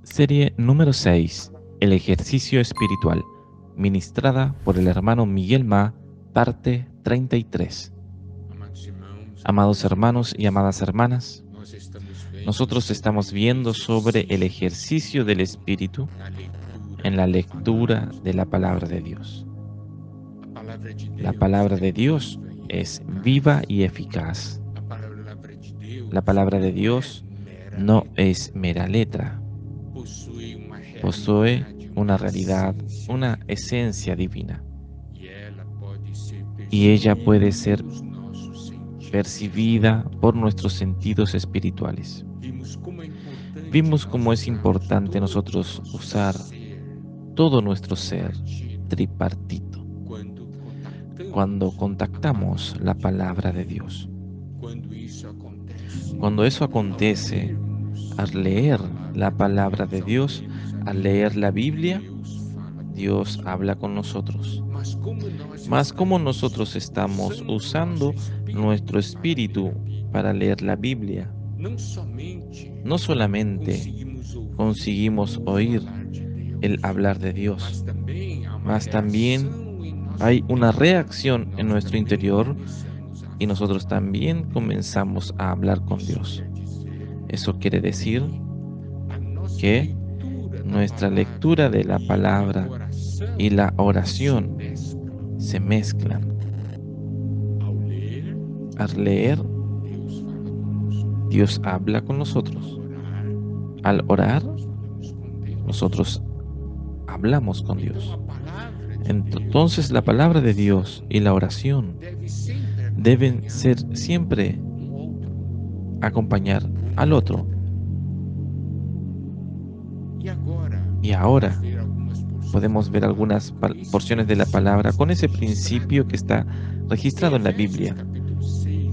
Serie número 6. El ejercicio espiritual. Ministrada por el hermano Miguel Ma, parte 33. Amados hermanos y amadas hermanas, nosotros estamos viendo sobre el ejercicio del espíritu en la lectura de la palabra de Dios. La palabra de Dios es viva y eficaz. La palabra de Dios no es mera letra. Posee una realidad, una esencia divina. Y ella puede ser percibida por nuestros sentidos espirituales. Vimos cómo es importante nosotros usar todo nuestro ser tripartito cuando contactamos la palabra de Dios. Cuando eso acontece, al leer la palabra de Dios, al leer la Biblia, Dios habla con nosotros. Mas como nosotros estamos usando nuestro espíritu para leer la Biblia, no solamente conseguimos oír el hablar de Dios, mas también hay una reacción en nuestro interior y nosotros también comenzamos a hablar con Dios. Eso quiere decir que nuestra lectura de la palabra y la oración se mezclan. Al leer, Dios habla con nosotros. Al orar, nosotros hablamos con Dios. Entonces la palabra de Dios y la oración deben ser siempre acompañar al otro. Y ahora podemos ver algunas porciones de la palabra con ese principio que está registrado en la Biblia.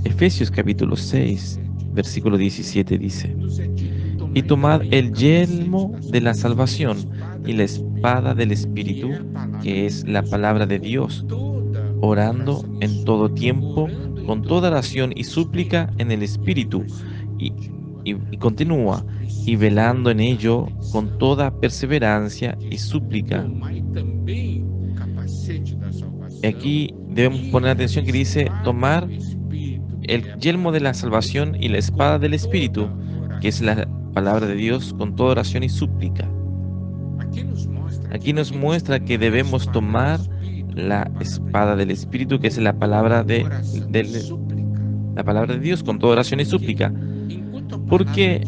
Efesios capítulo 6, versículo 17 dice: y tomad el yelmo de la salvación y la espada del Espíritu, que es la palabra de Dios, orando en todo tiempo, con toda oración y súplica en el Espíritu, y continúa, y velando en ello con toda perseverancia y súplica. Aquí debemos poner atención que dice tomar el yelmo de la salvación y la espada del Espíritu, que es la palabra de Dios, con toda oración y súplica. Aquí nos muestra que debemos tomar la espada del Espíritu, que es la palabra de Dios, con toda oración y súplica. Porque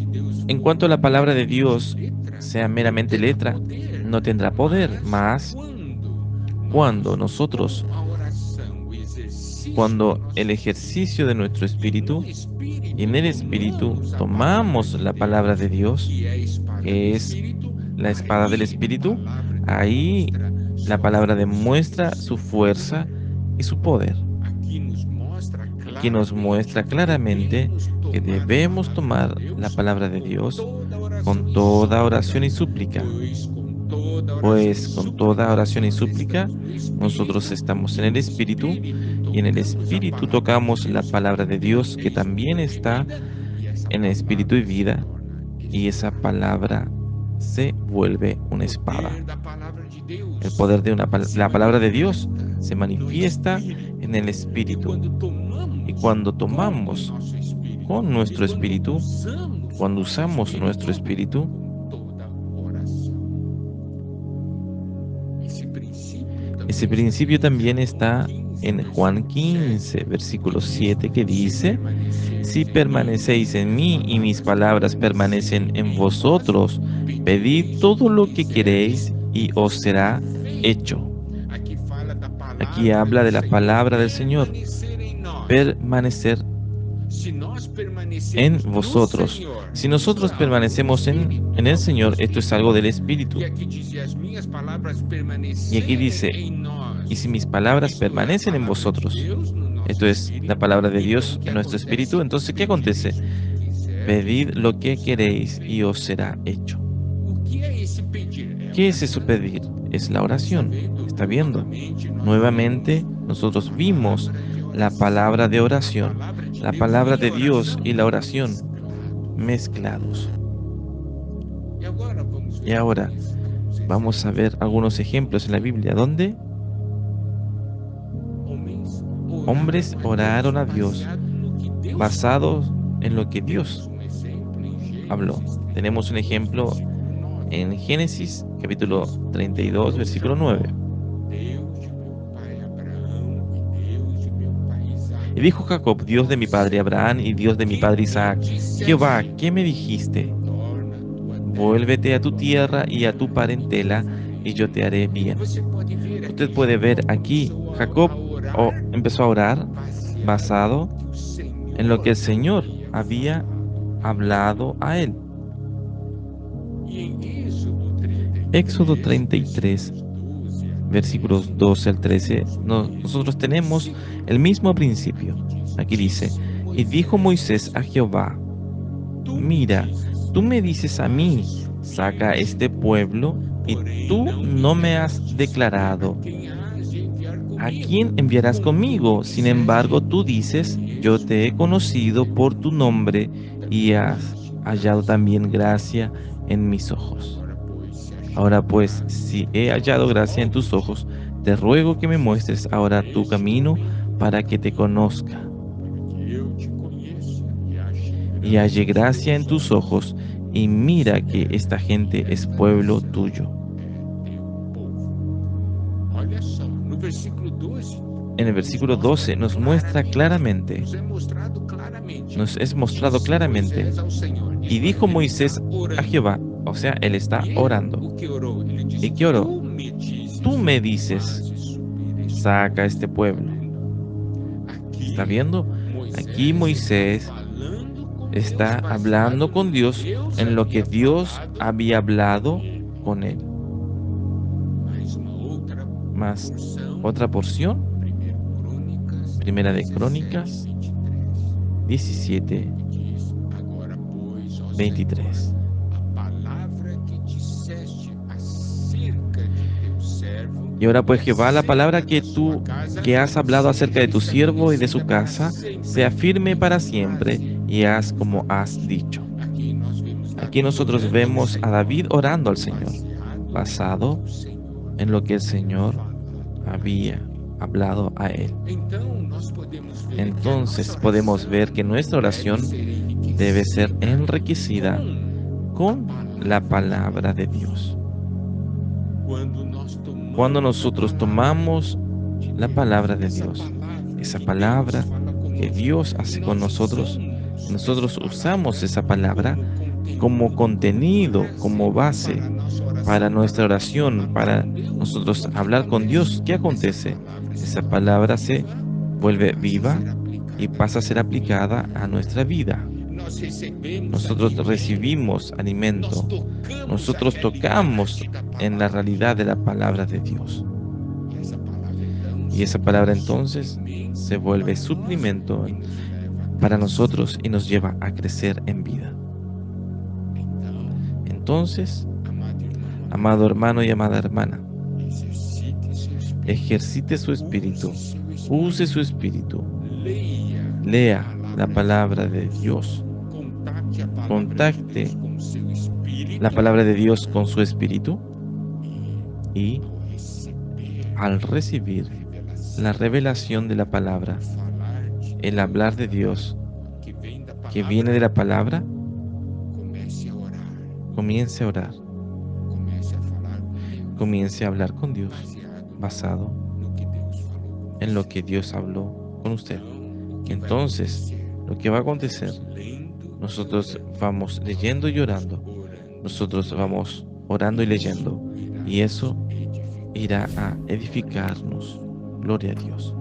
en cuanto a la palabra de Dios sea meramente letra, no tendrá poder, mas cuando el ejercicio de nuestro espíritu, y en el espíritu tomamos la palabra de Dios, que es la espada del Espíritu, ahí la palabra demuestra su fuerza y su poder. Aquí nos muestra claramente que debemos tomar la palabra de Dios con toda oración y súplica. Pues con toda oración y súplica nosotros estamos en el Espíritu, y en el Espíritu tocamos la palabra de Dios, que también está en el Espíritu y vida, y esa palabra se vuelve una espada. El poder de la palabra de Dios se manifiesta en el Espíritu. Y cuando tomamos con nuestro espíritu, cuando usamos nuestro espíritu, ese principio también está en Juan 15, versículo 7, que dice: si permanecéis en mí y mis palabras permanecen en vosotros, pedid todo lo que queréis y os será hecho. Aquí habla de la palabra del Señor, permanecer en vosotros. Si nosotros permanecemos en el Señor, esto es algo del Espíritu. Y aquí dice: y si mis palabras permanecen en vosotros, esto es la palabra de Dios en nuestro espíritu, entonces ¿qué acontece? Pedid lo que queréis y os será hecho. ¿Qué es eso pedir? Es la oración. ¿Está viendo? Nuevamente nosotros vimos la palabra de oración, la palabra de Dios y la oración mezclados. Y ahora vamos a ver algunos ejemplos en la Biblia donde hombres oraron a Dios basados en lo que Dios habló. Tenemos un ejemplo en Génesis capítulo 32, versículo 9. Y dijo Jacob, Dios de mi padre Abraham y Dios de mi padre Isaac, Jehová, ¿qué me dijiste? Vuélvete a tu tierra y a tu parentela, y yo te haré bien. Usted puede ver aquí, Jacob empezó a orar basado en lo que el Señor había hablado a él. Éxodo 33, versículos 12 al 13, nosotros tenemos el mismo principio. Aquí dice, y dijo Moisés a Jehová, mira, tú me dices a mí, saca este pueblo, y tú no me has declarado ¿a quién enviarás conmigo? Sin embargo, tú dices, yo te he conocido por tu nombre y has hallado también gracia en mis ojos. Ahora pues, si he hallado gracia en tus ojos, te ruego que me muestres ahora tu camino para que te conozca y halle gracia en tus ojos, y mira que esta gente es pueblo tuyo. En el versículo 12 nos es mostrado claramente, y dijo Moisés a Jehová, o sea, él está orando. ¿Y qué oró? Tú me dices, saca este pueblo. ¿Está viendo? Aquí Moisés está hablando con Dios en lo que Dios había hablado con él. Más otra porción, Primera de Crónicas 17, 23. Y ahora pues Jehová, la palabra que has hablado acerca de tu siervo y de su casa, sea firme para siempre, y haz como has dicho. Aquí nosotros vemos a David orando al Señor, basado en lo que el Señor había hablado a él. Entonces podemos ver que nuestra oración debe ser enriquecida con la palabra de Dios. Cuando nosotros tomamos la palabra de Dios, esa palabra que Dios hace con nosotros usamos esa palabra como contenido, como base para nuestra oración, para nosotros hablar con Dios. ¿Qué acontece? Esa palabra se vuelve viva y pasa a ser aplicada a nuestra vida. Nosotros recibimos alimento, nosotros tocamos en la realidad de la palabra de Dios. Y esa palabra entonces se vuelve suplemento para nosotros y nos lleva a crecer en vida. Entonces, amado hermano y amada hermana, ejercite su espíritu, use su espíritu, lea la palabra de Dios, contacte la palabra de Dios con su espíritu, y al recibir la revelación de la palabra, el hablar de Dios que viene de la palabra, comience a orar, comience a hablar con Dios basado en lo que Dios habló con usted. Entonces, lo que va a acontecer, nosotros vamos leyendo y orando, nosotros vamos orando y leyendo, y eso irá a edificarnos. Gloria a Dios.